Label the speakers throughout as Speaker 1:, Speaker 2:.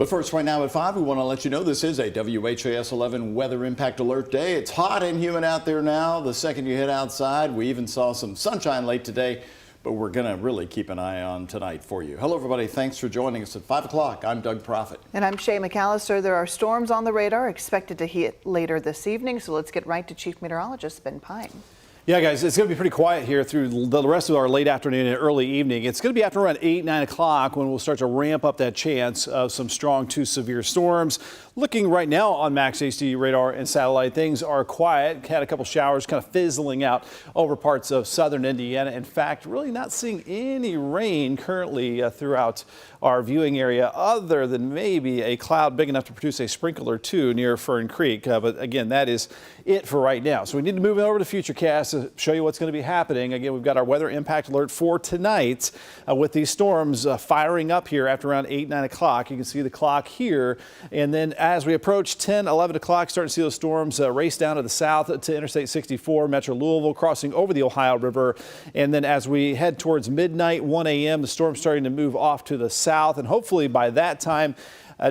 Speaker 1: But first, right now at 5, we want to let you know this is a WHAS11 weather impact alert day. It's hot and humid out there now. The second you head outside, we even saw some sunshine late today, but we're going to really keep an eye on tonight for you. Hello, everybody. Thanks for joining us at 5 o'clock. I'm Doug Profit.
Speaker 2: And I'm Shay McAllister. There are storms on the radar expected to hit later this evening, so let's get right to Chief Meteorologist Ben Pine.
Speaker 3: Yeah, guys, it's going to be pretty quiet here through the rest of our late afternoon and early evening. It's going to be after around 8, 9 o'clock when we'll start to ramp up that chance of some strong to severe storms. Looking right now on Max HD radar and satellite, things are quiet. Had a couple showers kind of fizzling out over parts of southern Indiana. In fact, really not seeing any rain currently throughout our viewing area, other than maybe a cloud big enough to produce a sprinkle or two near Fern Creek. But again, that is it for right now. So we need to move over to Futurecast to show you what's going to be happening. Again, we've got our weather impact alert for tonight with these storms firing up here after around 8, 9 o'clock. You can see the clock here. And then as we approach 10, 11 o'clock, starting to see those storms race down to the south to Interstate 64, Metro Louisville, crossing over the Ohio River. And then as we head towards midnight, 1 a.m., the storm's starting to move off to the south. And hopefully by that time,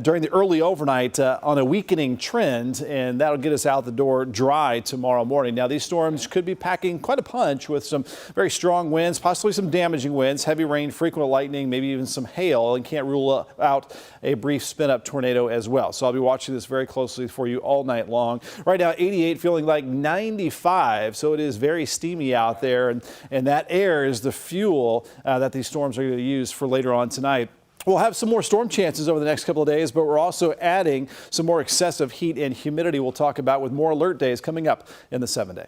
Speaker 3: during the early overnight on a weakening trend, and that'll get us out the door dry tomorrow morning. Now, these storms could be packing quite a punch with some very strong winds, possibly some damaging winds, heavy rain, frequent lightning, maybe even some hail, and can't rule out a brief spin-up tornado as well. So I'll be watching this very closely for you all night long. Right now, 88, feeling like 95, so it is very steamy out there, and that air is the fuel that these storms are going to use for later on tonight. We'll have some more storm chances over the next couple of days, but we're also adding some more excessive heat and humidity we'll talk about with more alert days coming up in the 7-day.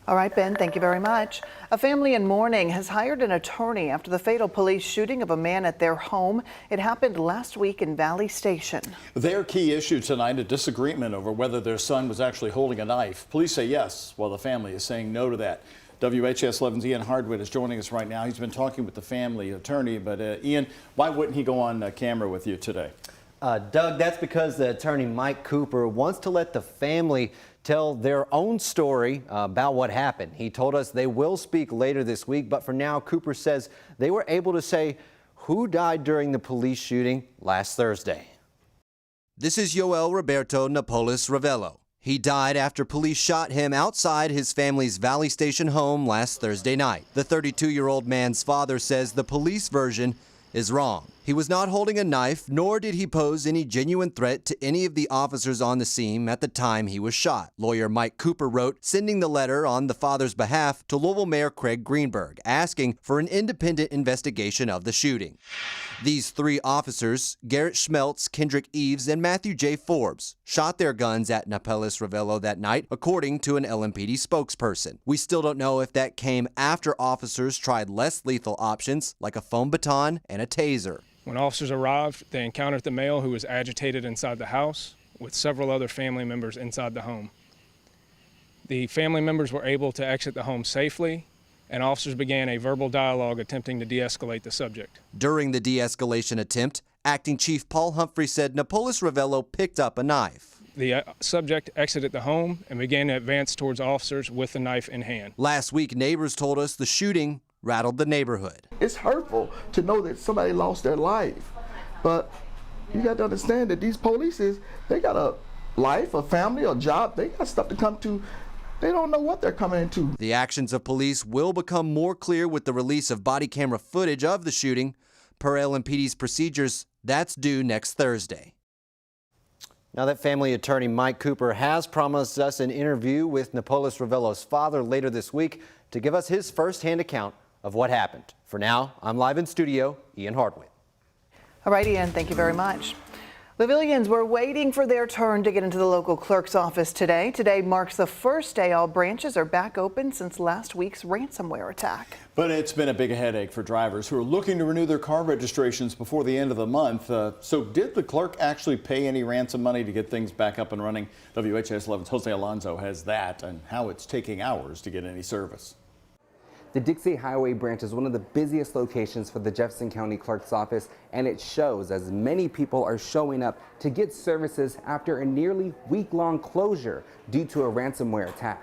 Speaker 2: All right, Ben, thank you very much. A family in mourning has hired an attorney after the fatal police shooting of a man at their home. It happened last week in Valley Station.
Speaker 1: Their key issue tonight, a disagreement over whether their son was actually holding a knife. Police say yes, while the family is saying no to that. WHAS11's Ian Hardwick is joining us right now. He's been talking with the family attorney, but Ian, why wouldn't he go on camera with you today?
Speaker 4: Doug, that's because the attorney Mike Cooper wants to let the family tell their own story about what happened. He told us they will speak later this week, but for now, Cooper says they were able to say who died during the police shooting last Thursday.
Speaker 5: This is Yoel Roberto Napoles Ravello. He died after police shot him outside his family's Valley Station home last Thursday night. The 32-year-old man's father says the police version is wrong. He was not holding a knife, nor did he pose any genuine threat to any of the officers on the scene at the time he was shot. Lawyer Mike Cooper wrote, sending the letter on the father's behalf to Louisville Mayor Craig Greenberg, asking for an independent investigation of the shooting. These 3 officers, Garrett Schmeltz, Kendrick Eves, and Matthew J. Forbes, shot their guns at Napoles Ravello that night, according to an LMPD spokesperson. We still don't know if that came after officers tried less lethal options, like a foam baton and a taser.
Speaker 6: When officers arrived, they encountered the male who was agitated inside the house with several other family members inside the home. The family members were able to exit the home safely, and officers began a verbal dialogue attempting to de-escalate the subject.
Speaker 5: During the de-escalation attempt, Acting Chief Paul Humphrey said Napoles Ravello picked up a knife.
Speaker 6: The subject exited the home and began to advance towards officers with the knife in hand.
Speaker 5: Last week, neighbors told us the shooting rattled the neighborhood.
Speaker 7: It's hurtful to know that somebody lost their life, but you got to understand that these polices, they got a life, a family, a job, they got stuff to come to. They don't know what they're coming into.
Speaker 5: The actions of police will become more clear with the release of body camera footage of the shooting. Per LMPD's procedures, that's due next Thursday.
Speaker 4: Now, that family attorney Mike Cooper has promised us an interview with Napoles Ravello's father later this week to give us his firsthand account of what happened. For now, I'm live in studio, Ian Hardwick.
Speaker 2: All right, Ian, thank you very much. Louisvillians were waiting for their turn to get into the local clerk's office today. Today marks the first day all branches are back open since last week's ransomware attack.
Speaker 1: But it's been a big headache for drivers who are looking to renew their car registrations before the end of the month. So did the clerk actually pay any ransom money to get things back up and running? WHAS11's Jose Alonso has that and how it's taking hours to get any service.
Speaker 8: The Dixie Highway branch is one of the busiest locations for the Jefferson County Clerk's Office, and it shows as many people are showing up to get services after a nearly week-long closure due to a ransomware attack.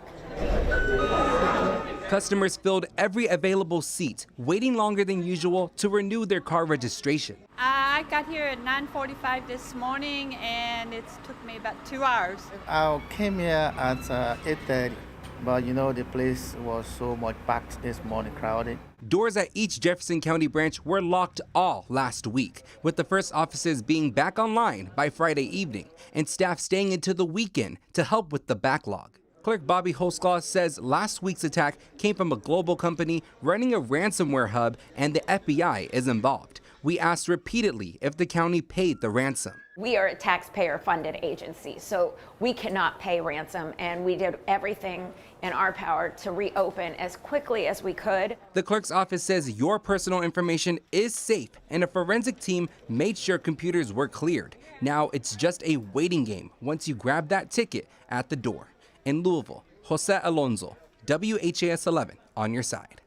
Speaker 9: Customers filled every available seat, waiting longer than usual to renew their car registration.
Speaker 10: I got here at 9:45 this morning, and it took me about 2 hours.
Speaker 11: I came here at 8:30, but the place was so much packed this morning, crowded.
Speaker 9: Doors at each Jefferson County branch were locked all last week, with the first offices being back online by Friday evening and staff staying into the weekend to help with the backlog. Clerk Bobby Holsclaw says last week's attack came from a global company running a ransomware hub and the FBI is involved. We asked repeatedly if the county paid the ransom.
Speaker 12: We are a taxpayer-funded agency, so we cannot pay ransom, and we did everything in our power to reopen as quickly as we could.
Speaker 9: The clerk's office says your personal information is safe, and a forensic team made sure computers were cleared. Now it's just a waiting game once you grab that ticket at the door. In Louisville, Jose Alonso, WHAS 11 on your side.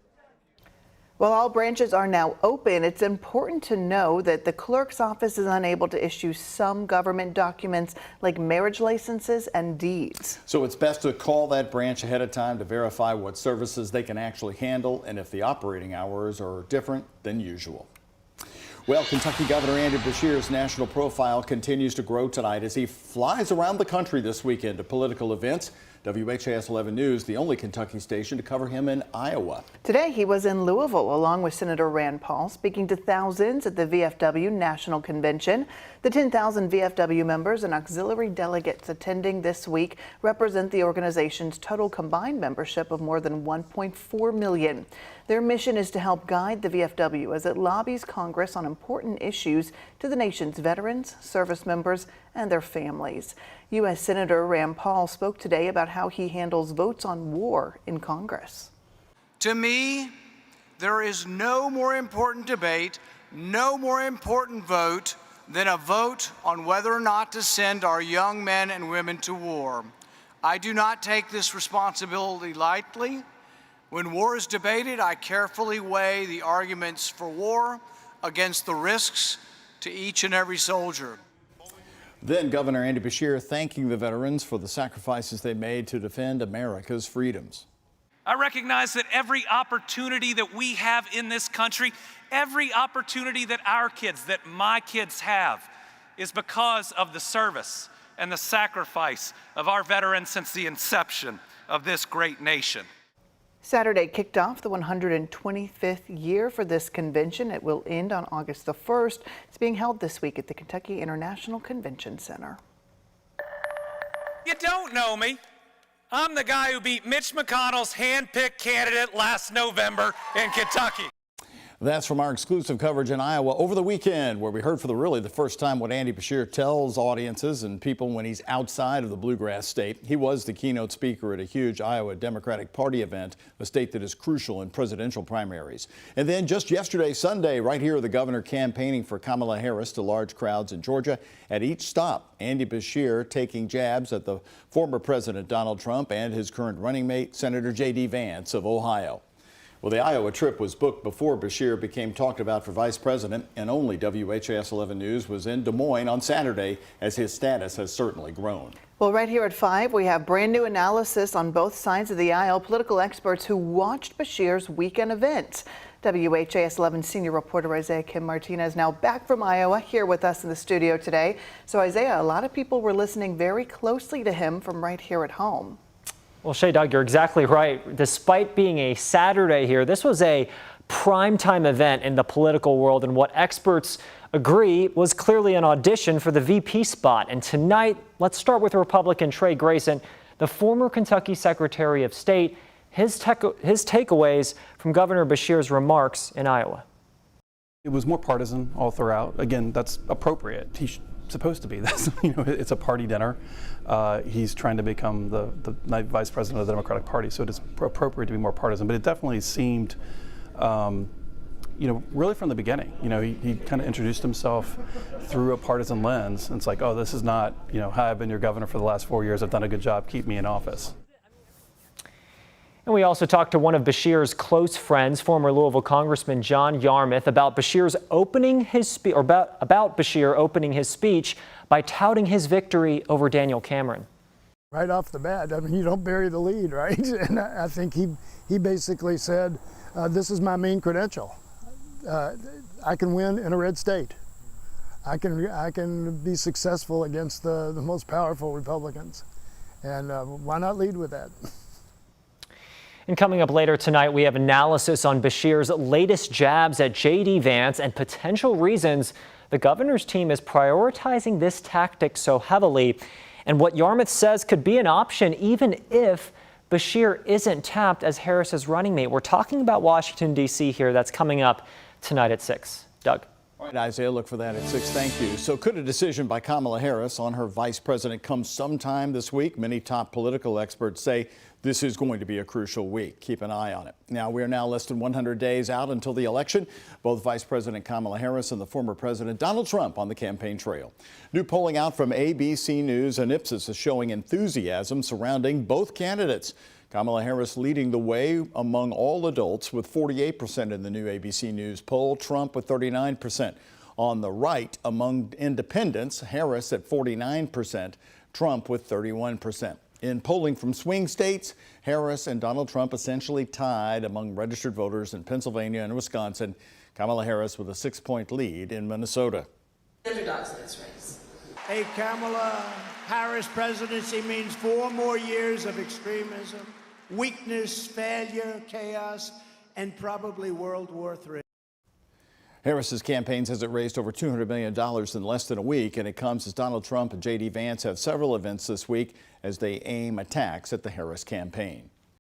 Speaker 2: While all branches are now open, it's important to know that the clerk's office is unable to issue some government documents like marriage licenses and deeds.
Speaker 1: So it's best to call that branch ahead of time to verify what services they can actually handle and if the operating hours are different than usual. Well, Kentucky Governor Andy Beshear's national profile continues to grow tonight as he flies around the country this weekend to political events. WHAS 11 News, the only Kentucky station to cover him in Iowa.
Speaker 2: Today, he was in Louisville along with Senator Rand Paul, speaking to thousands at the VFW National Convention. The 10,000 VFW members and auxiliary delegates attending this week represent the organization's total combined membership of more than 1.4 million. Their mission is to help guide the VFW as it lobbies Congress on important issues to the nation's veterans, service members, and their families. U.S. Senator Rand Paul spoke today about how he handles votes on war in Congress.
Speaker 13: To me, there is no more important debate, no more important vote than a vote on whether or not to send our young men and women to war. I do not take this responsibility lightly. When war is debated, I carefully weigh the arguments for war against the risks to each and every soldier.
Speaker 1: Then Governor Andy Beshear thanking the veterans for the sacrifices they made to defend America's freedoms.
Speaker 14: I recognize that every opportunity that we have in this country, every opportunity that our kids, that my kids have, is because of the service and the sacrifice of our veterans since the inception of this great nation.
Speaker 2: Saturday kicked off the 125th year for this convention. It will end on August the 1st. It's being held this week at the Kentucky International Convention Center.
Speaker 14: You don't know me. I'm the guy who beat Mitch McConnell's hand-picked candidate last November in Kentucky.
Speaker 1: That's from our exclusive coverage in Iowa over the weekend, where we heard for the first time what Andy Beshear tells audiences and people when he's outside of the bluegrass state. He was the keynote speaker at a huge Iowa Democratic Party event, a state that is crucial in presidential primaries. And then just yesterday, Sunday, right here, the governor campaigning for Kamala Harris to large crowds in Georgia. At each stop, Andy Beshear taking jabs at the former President Donald Trump and his current running mate, Senator J.D. Vance of Ohio. Well, the Iowa trip was booked before Beshear became talked about for vice president, and only WHAS 11 News was in Des Moines on Saturday, as his status has certainly grown. Well,
Speaker 2: right here at 5, we have brand new analysis on both sides of the aisle, political experts who watched Beshear's weekend events. WHAS 11 senior reporter Isaiah Kim Martinez now back from Iowa here with us in the studio today. So Isaiah, a lot of people were listening very closely to him from right here at home.
Speaker 15: Well, Shay, Doug, you're exactly right. Despite being a Saturday here, this was a primetime event in the political world, and what experts agree was clearly an audition for the VP spot. And tonight, let's start with Republican Trey Grayson, the former Kentucky Secretary of State, his takeaways from Governor Beshear's remarks in Iowa.
Speaker 16: It was more partisan all throughout. Again, that's appropriate. He's supposed to be. That's, it's a party dinner. He's trying to become the vice president of the Democratic Party, so it is appropriate to be more partisan. But it definitely seemed, really from the beginning. He kind of introduced himself through a partisan lens. And it's like, oh, this is not, hi, I've been your governor for the last 4 years. I've done a good job. Keep me in office.
Speaker 15: And we also talked to one of Beshear's close friends, former Louisville Congressman John Yarmuth, about Beshear opening his speech by touting his victory over Daniel Cameron.
Speaker 17: Right off the bat, I mean, you don't bury the lead, right? And I think he basically said, this is my main credential. I can win in a red state. I can be successful against the most powerful Republicans. And why not lead with that?
Speaker 15: And coming up later tonight, we have analysis on Beshear's latest jabs at J.D. Vance and potential reasons the governor's team is prioritizing this tactic so heavily, and what Yarmouth says could be an option even if Beshear isn't tapped as Harris's running mate. We're talking about Washington, D.C. here. That's coming up tonight at 6. Doug.
Speaker 1: All right, Isaiah, look for that at 6. Thank you. So could a decision by Kamala Harris on her vice president come sometime this week? Many top political experts say this is going to be a crucial week. Keep an eye on it. Now, we are now less than 100 days out until the election. Both Vice President Kamala Harris and the former President Donald Trump on the campaign trail. New polling out from ABC News and Ipsos is showing enthusiasm surrounding both candidates. Kamala Harris leading the way among all adults with 48% in the new ABC News poll. Trump with 39%. On the right, among independents, Harris at 49%, Trump with 31%. In polling from swing states, Harris and Donald Trump essentially tied among registered voters in Pennsylvania and Wisconsin. Kamala Harris with a 6-point lead in Minnesota.
Speaker 18: Underdogs in this race. A Kamala Harris presidency means 4 more years of extremism, weakness, failure, chaos, and probably World War III.
Speaker 1: Harris's campaign says it raised over $200 million in less than a week, and it comes as Donald Trump and J.D. Vance have several events this week as they aim attacks at the Harris campaign.